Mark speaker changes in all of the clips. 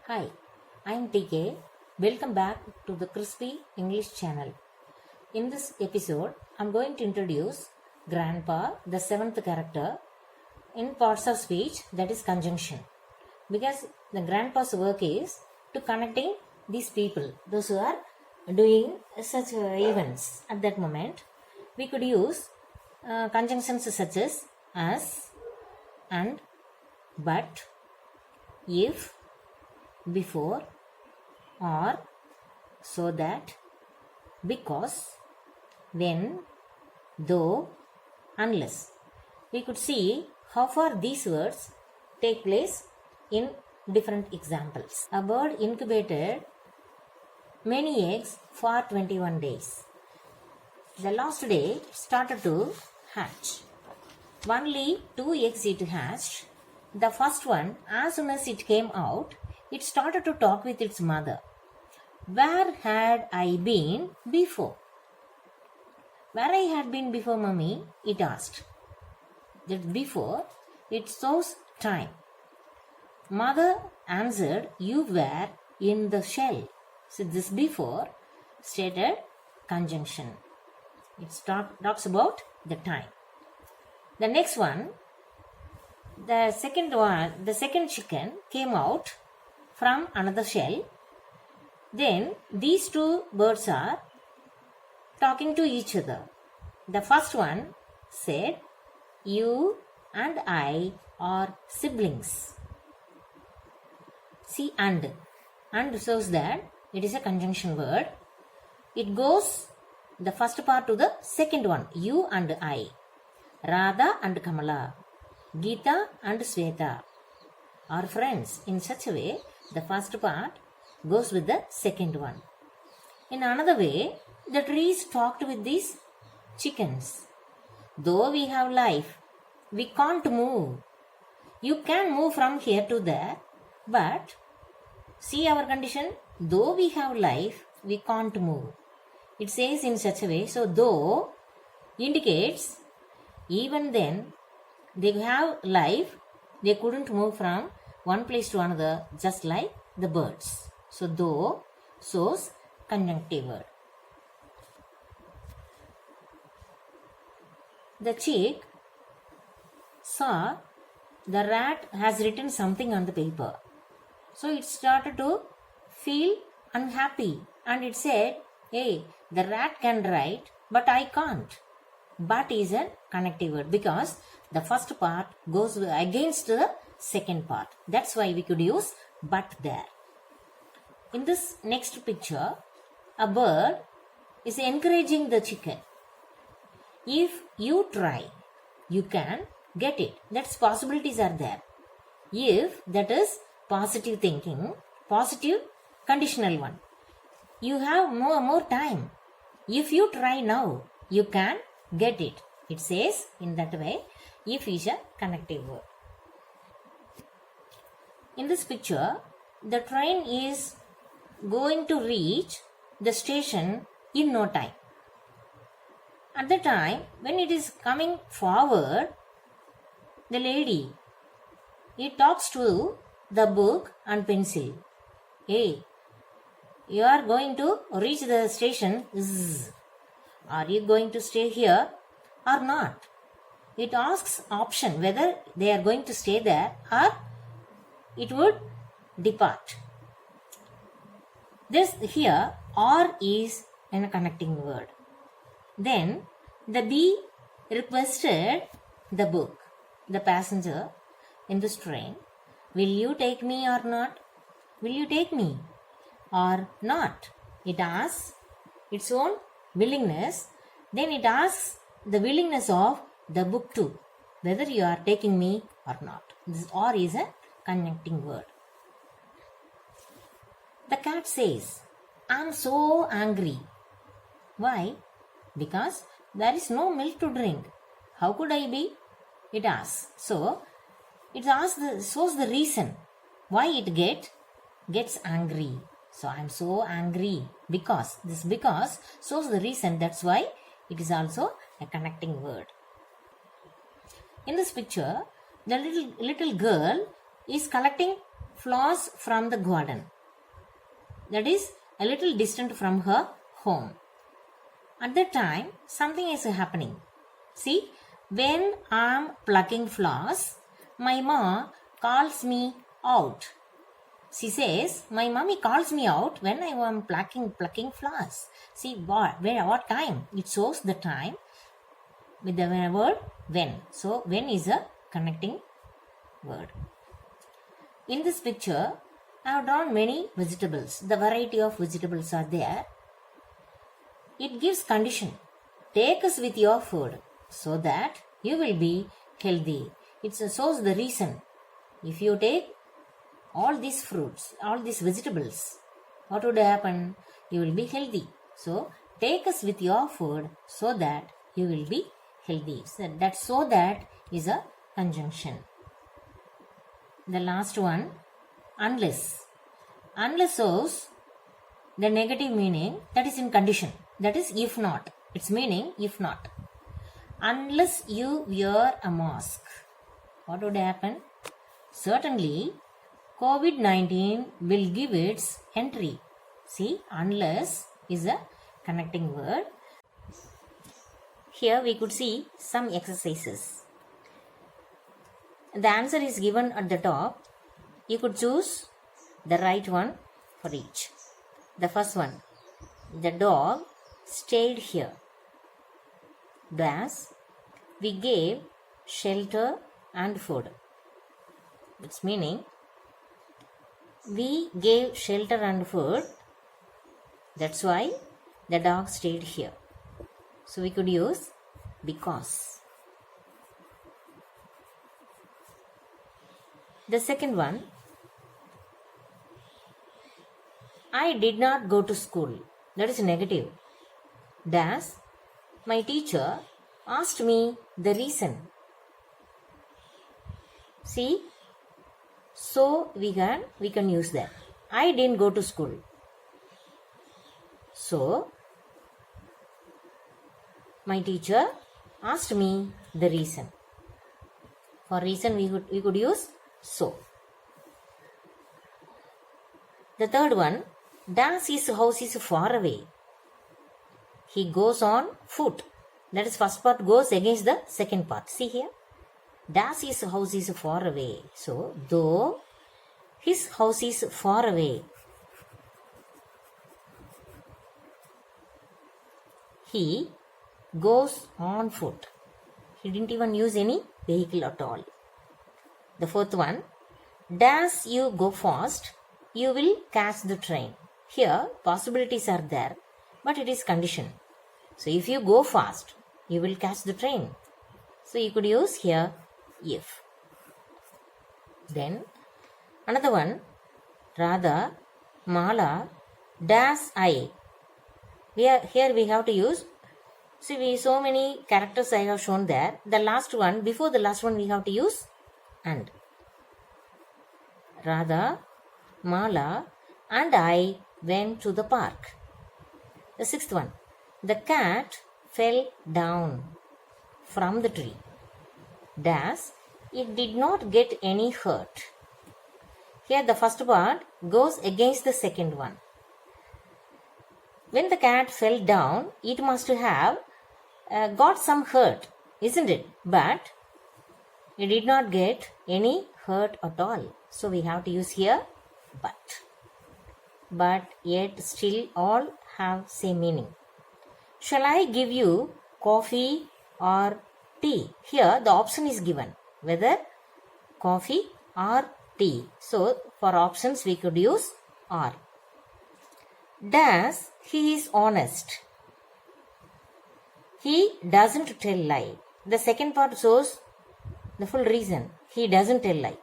Speaker 1: Hi, I'm TK. Welcome back to the Crispy English channel. In this episode, I'm going to introduce Grandpa, the seventh character, in parts of speech, that is conjunction. Because the Grandpa's work is to connecting these people, those who are doing such events at that moment. We could use conjunctions such as, and, but, if, before, or, so that, because, when, though, unless. We could see how far these words take place in different examples. A bird incubated many eggs for 21 days. The last day started to hatch. Only 2 eggs it hatched. The first one, as soon as it came out, it started to talk with its mother. Where had I been before? Where I had been before, Mummy? It asked. That before, it shows time. Mother answered, you were in the shell. So this before stated conjunction. It talks about the time. The next one, the second chicken came out from another shell. Then these two birds are talking to each other. The first one said, you and I are siblings. See, and shows that it is a conjunction word. It goes the first part to the second one, you and I. Radha and Kamala, Geeta and Sweta are friends. In such a way, the first part goes with the second one. In another way, the trees talked with these chickens. Though we have life, we can't move. You can move from here to there, but see our condition. Though we have life, we can't move. It says in such a way. So, though indicates even then they have life, they couldn't move from one place to another, just like the birds. So, though shows conjunctive word. The chick saw the rat has written something on the paper. So, it started to feel unhappy and it said, hey, the rat can write, but I can't. But is a connective word because the first part goes against the second part. That's why we could use but there. In this next picture, a bird is encouraging the chicken. If you try, you can get it. That's possibilities are there. If, that is positive thinking, positive conditional one. You have more time. If you try now, you can get it. It says in that way, if is a connective word. In this picture, the train is going to reach the station in no time. At the time, when it is coming forward, the lady, it talks to the book and pencil. Hey, you are going to reach the station. Are you going to stay here or not? It asks option whether they are going to stay there or it would depart. This here or is a connecting word. Then the bee requested the book, the passenger in this train, will you take me or not? Will you take me or not? It asks its own willingness. Then it asks the willingness of the book too, whether you are taking me or not. This or is a connecting word. The cat says, I'm so angry. Why? Because there is no milk to drink. How could I be? It asks. So, it shows the reason why it gets angry. So, I'm so angry because. This because shows the reason. That's why it is also a connecting word. In this picture, the little girl is collecting flowers from the garden. That is a little distant from her home. At that time, something is happening. See, when I am plucking flowers, my mom calls me out. She says, my mommy calls me out when I am plucking flowers. See, what time? It shows the time with the word when. So, when is a connecting word. In this picture, I have drawn many vegetables. The variety of vegetables are there. It gives condition. Take us with your food so that you will be healthy. It shows the reason. If you take all these fruits, all these vegetables, what would happen? You will be healthy. So, take us with your food so that you will be healthy. So that is a conjunction. The last one, unless. Unless shows the negative meaning, that is in condition. That is if not. Its meaning if not. Unless you wear a mask, what would happen? Certainly, COVID-19 will give its entry. See, unless is a connecting word. Here we could see some exercises. The answer is given at the top. You could choose the right one for each. The first one, the dog stayed here. Thus, we gave shelter and food. Its meaning, we gave shelter and food. That's why the dog stayed here. So we could use because. The second one, I did not go to school. That is negative. Thus, my teacher asked me the reason. See, so we can use that. I didn't go to school. So, my teacher asked me the reason. For reason we could use so. The third one, Das his house is far away. He goes on foot. That is, first part goes against the second part. See here. Das his house is far away. So, though his house is far away, he goes on foot. He didn't even use any vehicle at all. The fourth one, as you go fast, you will catch the train. Here, possibilities are there, but it is condition. So, if you go fast, you will catch the train. So, you could use here if. Then, another one, Radha, Mala, das I. Here we have to use, see, so many characters I have shown there. The last one, before the last one we have to use and. Radha, Mala and I went to the park. The sixth one, the cat fell down from the tree. Das, it did not get any hurt. Here the first part goes against the second one. When the cat fell down, it must have got some hurt, isn't it? But it did not get any hurt at all. So we have to use here but. But yet still all have same meaning. Shall I give you coffee or tea? Here the option is given, whether coffee or tea. So for options we could use or. Das, he is honest. He doesn't tell lie. The second part shows the full reason. He doesn't tell lie.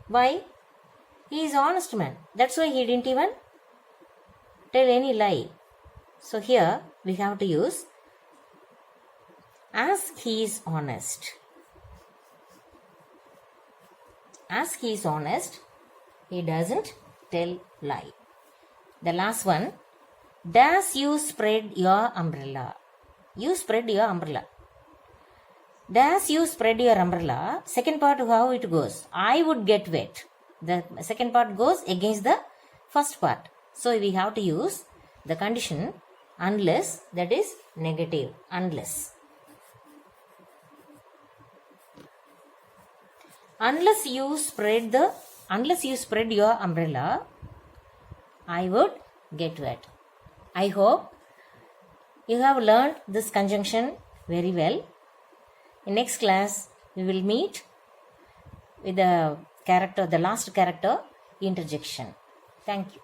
Speaker 1: Why? He is honest man. That's why he didn't even tell any lie. So here we have to use as he is honest. As he is honest, he doesn't tell lie. The last one, does you spread your umbrella? You spread your umbrella. As you spread your umbrella, second part how it goes. I would get wet. The second part goes against the first part. So we have to use the condition unless, that is negative, unless. Unless you spread your umbrella, I would get wet. I hope you have learned this conjunction very well. In next class, we will meet with the last character, interjection. Thank you.